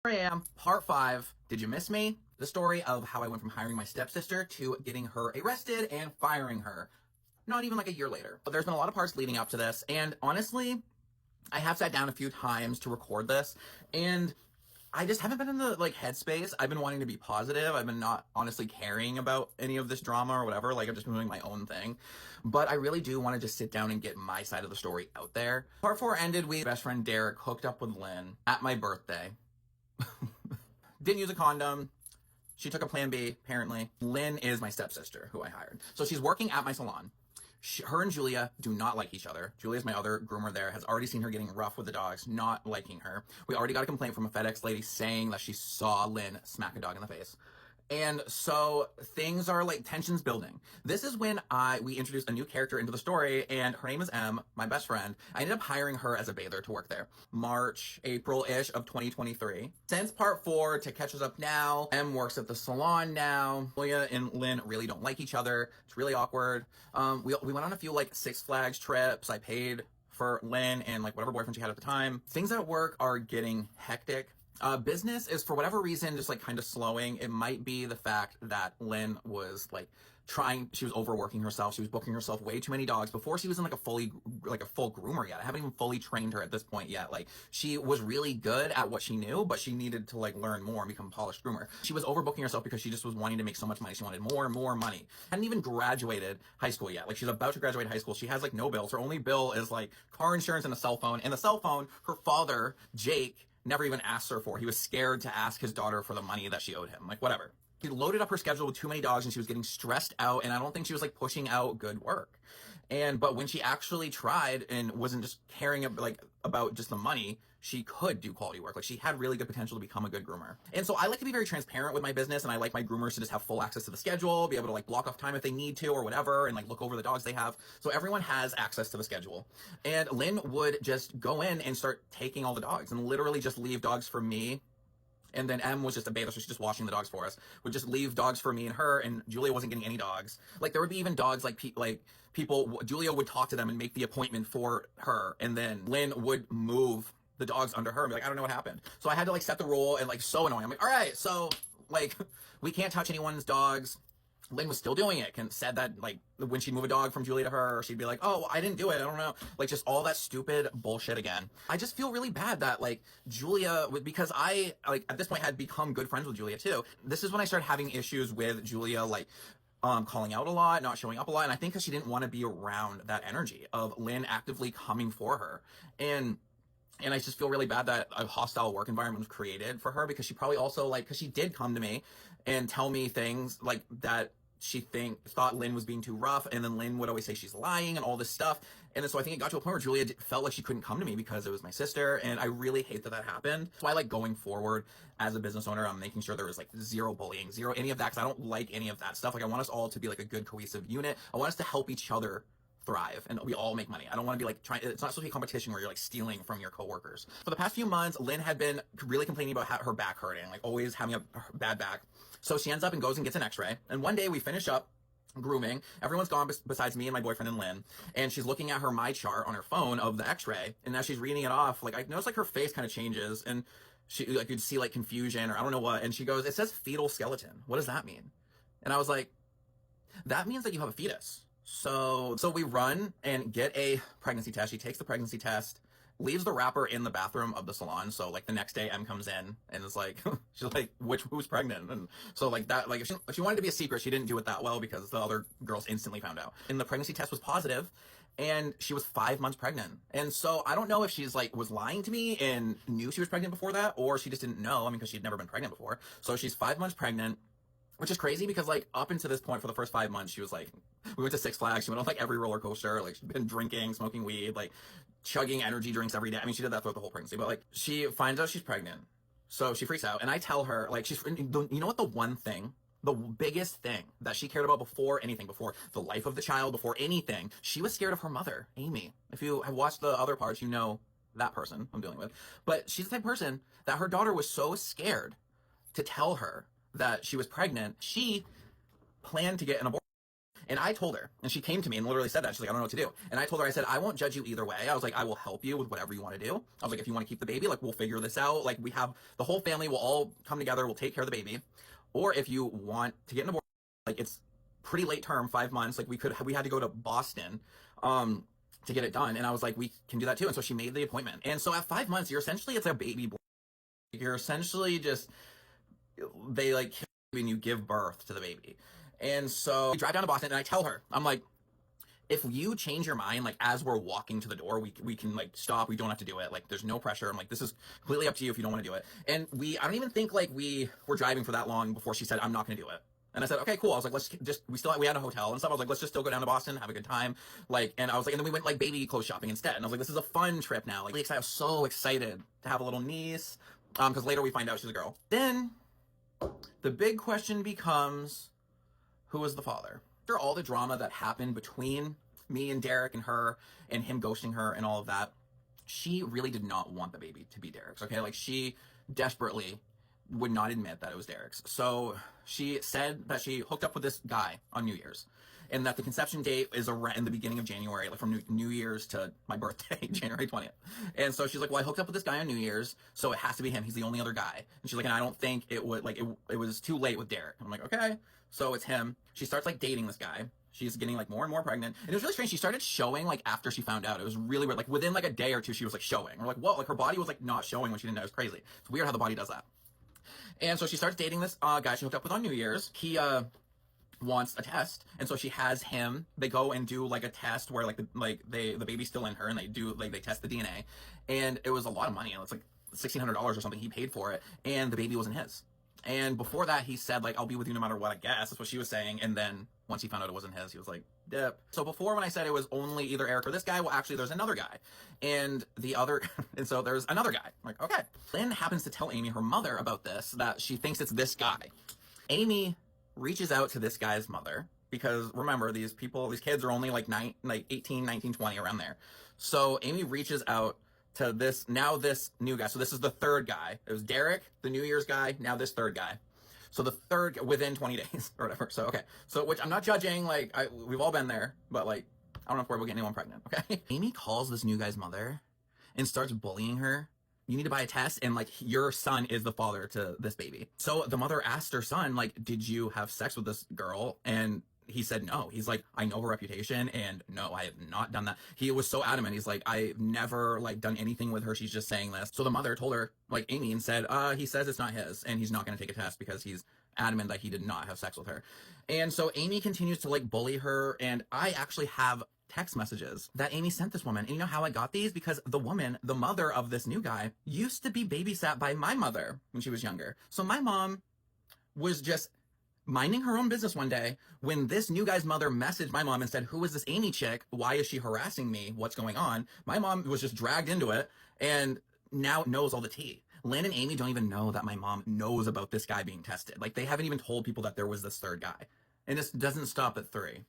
Here I am, part 5. Did you miss me? The story of how I went from hiring my stepsister to getting her arrested and firing her. Not even like a year later. But there's been a lot of parts leading up to this, and honestly, I have sat down a few times to record this, and I just haven't been in the headspace. I've been wanting to be positive. I've been not honestly caring about any of this drama or whatever. I've just been doing my own thing. But I really do want to just sit down and get my side of the story out there. Part 4 ended with best friend Derek hooked up with Lynn at my birthday. Didn't use a condom. She took a plan B, apparently. Lynn is my stepsister, who I hired. So she's working at my salon. Her and Julia do not like each other. Julia's my other groomer there, has already seen her getting rough with the dogs, not liking her. We already got a complaint from a FedEx lady saying that she saw Lynn smack a dog in the face. And so things are tensions building. This is when we introduced a new character into the story, and her name is Em, my best friend. I ended up hiring her as a bather to work there. March, April-ish of 2023. Since part 4, to catch us up now, Em works at the salon now. Julia and Lynn really don't like each other. It's really awkward. We went on a few Six Flags trips. I paid for Lynn and whatever boyfriend she had at the time. Things at work are getting hectic. Business is, for whatever reason, just kind of slowing. It might be the fact that Lynn was she was overworking herself. She was booking herself way too many dogs before she was in a full groomer yet. I haven't even fully trained her at this point yet. She was really good at what she knew, but she needed to learn more and become a polished groomer. She was overbooking herself because she just was wanting to make so much money. She wanted more and more money. Hadn't even graduated high school yet. She's about to graduate high school. She has no bills. Her only bill is car insurance and a cell phone. And the cell phone, her father, Jake, never even asked her for. He was scared to ask his daughter for the money that she owed him. Whatever. She loaded up her schedule with too many dogs, and she was getting stressed out, and I don't think she was pushing out good work. But when she actually tried and wasn't just caring about just the money, she could do quality work. She had really good potential to become a good groomer. And so I like to be very transparent with my business, and I like my groomers to just have full access to the schedule, be able to block off time if they need to or whatever, and look over the dogs they have. So everyone has access to the schedule. And Lynn would just go in and start taking all the dogs and literally just leave dogs for me. And then Em was just a bather, so she's just washing the dogs for us. Would just leave dogs for me and her, and Julia wasn't getting any dogs. There would be even dogs people, Julia would talk to them and make the appointment for her, and then Lynn would move the dogs under her and be I don't know what happened. So I had to set the rule, and so annoying. I'm all right, so we can't touch anyone's dogs. Lynn was still doing it, and said that when she'd move a dog from Julia to her, she'd be oh, I didn't do it, I don't know. Just all that stupid bullshit again. I just feel really bad that Julia, because I at this point had become good friends with Julia too. This is when I started having issues with Julia calling out a lot, not showing up a lot, and I think because she didn't want to be around that energy of Lynn actively coming for her. And I just feel really bad that a hostile work environment was created for her, because she probably also because she did come to me and tell me things that she thought Lynn was being too rough, and then Lynn would always say she's lying and all this stuff. And then so I think it got to a point where Julia felt like she couldn't come to me because it was my sister, and I really hate that happened. So I going forward as a business owner, I'm making sure there was zero bullying, zero any of that, because I don't like any of that stuff. I want us all to be a good cohesive unit. I want us to help each other thrive and we all make money. I don't want to be trying, it's not supposed to be a competition where you're stealing from your coworkers. For the past few months, Lynn had been really complaining about her back hurting, always having a bad back. So she ends up and goes and gets an x-ray. And one day we finish up grooming. Everyone's gone besides me and my boyfriend and Lynn. And she's looking at her my chart on her phone of the x-ray. And as she's reading it off, I noticed her face kind of changes, and she you'd see confusion or I don't know what. And she goes, "It says fetal skeleton. What does that mean?" And I was like, "That means that you have a fetus." So we run and get a pregnancy test. She takes the pregnancy test, leaves the wrapper in the bathroom of the salon. So the next day Em comes in and is she's who's pregnant? And so if she wanted to be a secret, she didn't do it that well, because the other girls instantly found out. And the pregnancy test was positive, and she was 5 months pregnant. And so I don't know if she's was lying to me and knew she was pregnant before that, or she just didn't know. Because she'd never been pregnant before. So she's 5 months pregnant. Which is crazy, because up until this point, for the first 5 months, she was we went to Six Flags, she went on every roller coaster, she'd been drinking, smoking weed, chugging energy drinks every day. She did that throughout the whole pregnancy, but she finds out she's pregnant. So she freaks out, and I tell her, you know what, the biggest thing that she cared about before anything, before the life of the child, before anything, she was scared of her mother, Amy. If you have watched the other parts, you know that person I'm dealing with. But she's the type of person that her daughter was so scared to tell her that she was pregnant, she planned to get an abortion. And I told her, and she came to me and literally said that. She's like, I don't know what to do. And I told her, I said, I won't judge you either way. I was like, I will help you with whatever you want to do. I was like, if you want to keep the baby, like, we'll figure this out. Like, we have the whole family will all come together. We'll take care of the baby. Or if you want to get an abortion, like, it's pretty late term, 5 months. Like, we had to go to Boston, to get it done. And I was like, we can do that too. And so she made the appointment. And so at 5 months, you're essentially, it's a baby born. You're essentially just, they like kill you and you give birth to the baby. And so we drive down to Boston and I tell her, I'm like, if you change your mind, like as we're walking to the door, we can like stop. We don't have to do it. Like there's no pressure. I'm like, this is completely up to you if you don't want to do it. And I don't even think like we were driving for that long before she said, I'm not going to do it. And I said, okay, cool. I was like, we had a hotel and stuff. I was like, let's just still go down to Boston, have a good time. Like, and I was like, and then we went like baby clothes shopping instead. And I was like, this is a fun trip now. Like, I was so excited to have a little niece. Because later we find out she's a girl. Then the big question becomes, who is the father? After all the drama that happened between me and Derek and her and him ghosting her and all of that, she really did not want the baby to be Derek's, okay? Like, she desperately would not admit that it was Derek's. So she said that she hooked up with this guy on New Year's and that the conception date is around in the beginning of January, like from New Year's to my birthday, January 20th. And so she's like, well, I hooked up with this guy on New Year's, so it has to be him. He's the only other guy. And she's like, and I don't think it would, like, it was too late with Derek. I'm like, okay. So it's him. She starts like dating this guy. She's getting like more and more pregnant. And it was really strange. She started showing like after she found out. It was really weird. Like within like a day or two, she was like showing. We're like, whoa, like her body was like not showing when she didn't know. It was crazy. It's weird how the body does that. And so she starts dating this guy she hooked up with on New Year's. He wants a test, and so she has him. They go and do like a test where the baby's still in her, and they test the DNA, and it was a lot of money. It's like $1,600 or something. He paid for it, and the baby wasn't his. And before that, he said like, I'll be with you no matter what. I guess that's what she was saying. And then once he found out it wasn't his, he was like, dip. So before, when I said it was only either Eric or this guy, well, actually there's another guy, and so there's another guy. I'm like, okay. Lynn happens to tell Amy, her mother, about this, that she thinks it's this guy. Amy reaches out to this guy's mother because remember, these kids are only like 18, 19, 20, around there. So Amy reaches out to this new guy. So this is the third guy. It was Derek, the New Year's guy, now this third guy. So the third within 20 days or whatever. So, okay. So, which I'm not judging, like, we've all been there, but like, I don't know if we're able to get anyone pregnant, okay? Amy calls this new guy's mother and starts bullying her. You need to buy a test, and like, your son is the father to this baby. So the mother asked her son, like, did you have sex with this girl? And he said no. He's like, I know her reputation, and no, I have not done that. He was so adamant. He's like, I've never like done anything with her. She's just saying this. So the mother told her, like, Amy, and said, he says it's not his, and he's not going to take a test because he's adamant that he did not have sex with her. And so Amy continues to like bully her, and I actually have text messages that Amy sent this woman. And you know how I got these? Because the woman, the mother of this new guy, used to be babysat by my mother when she was younger. So my mom was just minding her own business one day when this new guy's mother messaged my mom and said, who is this Amy chick? Why is she harassing me? What's going on? My mom was just dragged into it and now knows all the tea. Lynn and Amy don't even know that my mom knows about this guy being tested. Like, they haven't even told people that there was this third guy. And this doesn't stop at 3.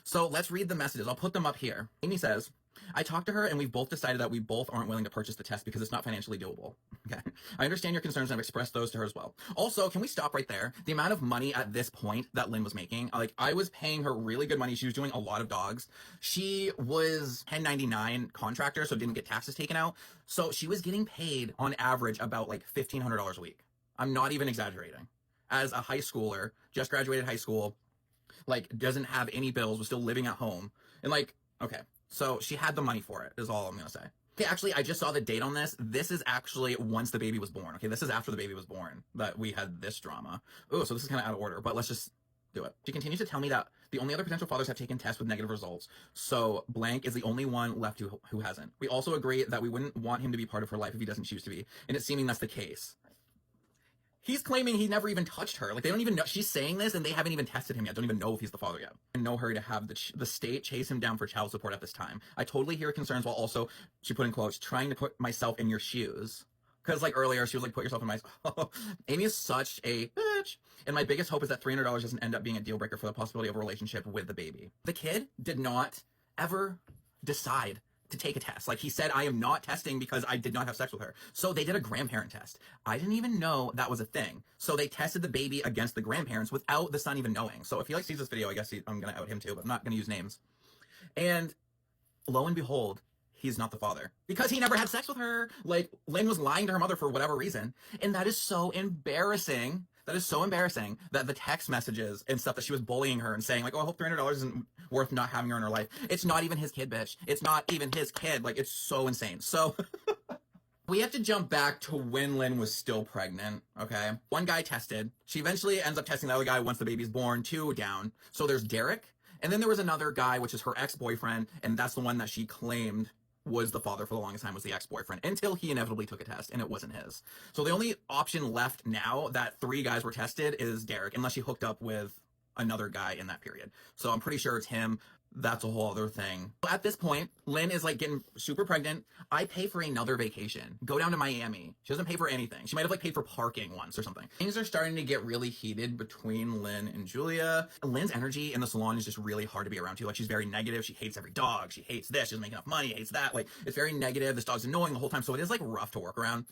So let's read the messages. I'll put them up here. Amy says, I talked to her and we've both decided that we both aren't willing to purchase the test because it's not financially doable. Okay. I understand your concerns and I've expressed those to her as well. Also, can we stop right there? The amount of money at this point that Lynn was making, like, I was paying her really good money. She was doing a lot of dogs. She was 1099 contractor, so didn't get taxes taken out. So she was getting paid on average about like $1,500 a week. I'm not even exaggerating. As a high schooler, just graduated high school, like, doesn't have any bills, was still living at home. And like, okay. So she had the money for it, is all I'm going to say. Okay, actually, I just saw the date on this. This is actually once the baby was born. Okay, this is after the baby was born that we had this drama. Oh, so this is kind of out of order, but let's just do it. She continues to tell me that the only other potential fathers have taken tests with negative results. So blank is the only one left who hasn't. We also agree that we wouldn't want him to be part of her life if he doesn't choose to be. And it's seeming that's the case. He's claiming he never even touched her. Like, they don't even know. She's saying this, and they haven't even tested him yet. Don't even know if he's the father yet. In no hurry to have the state chase him down for child support at this time. I totally hear concerns while also, she put in quotes, trying to put myself in your shoes. Because, like, earlier, she was like, put yourself in my... Amy is such a bitch. And my biggest hope is that $300 doesn't end up being a deal breaker for the possibility of a relationship with the baby. The kid did not ever decide to take a test. Like, he said, I am not testing because I did not have sex with her. So they did a grandparent test. I didn't even know that was a thing. So they tested the baby against the grandparents without the son even knowing. So if he sees this video, I guess I'm going to out him too, but I'm not going to use names. And lo and behold, he's not the father because he never had sex with her. Like, Lynn was lying to her mother for whatever reason. And that is so embarrassing. That is so embarrassing that the text messages and stuff that she was bullying her and saying, like, oh, I hope $300 isn't worth not having her in her life. It's not even his kid, bitch. It's not even his kid. Like, it's so insane. So we have to jump back to when Lynn was still pregnant, okay? One guy tested. She eventually ends up testing the other guy once the baby's born, 2 down. So there's Derek. And then there was another guy, which is her ex-boyfriend, and that's the one that she claimed was the father for the longest time, was the ex-boyfriend, until he inevitably took a test, and it wasn't his. So the only option left now that 3 guys were tested is Derek, unless she hooked up with another guy in that period. So I'm pretty sure it's him. That's a whole other thing. At this point, Lynn is like getting super pregnant. I pay for another vacation. Go down to Miami. She doesn't pay for anything. She might have like paid for parking once or something. Things are starting to get really heated between Lynn and Julia. Lynn's energy in the salon is just really hard to be around too. Like, she's very negative. She hates every dog. She hates this. She doesn't make enough money. Hates that. Like, it's very negative. This dog's annoying the whole time. So it is like rough to work around.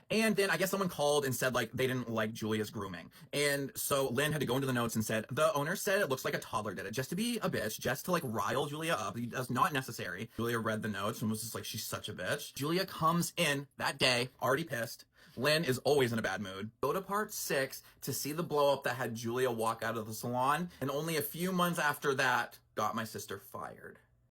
And then I guess someone called and said like they didn't like Julia's grooming. And so Lynn had to go into the notes and said, the owner said it looks like a toddler did it, just to be a bitch, just to like rile Julia up. That's not necessary. Julia read the notes and was just like, she's such a bitch. Julia comes in that day, already pissed. Lynn is always in a bad mood. Go to part 6 to see the blow up that had Julia walk out of the salon. And only a few months after that, got my sister fired.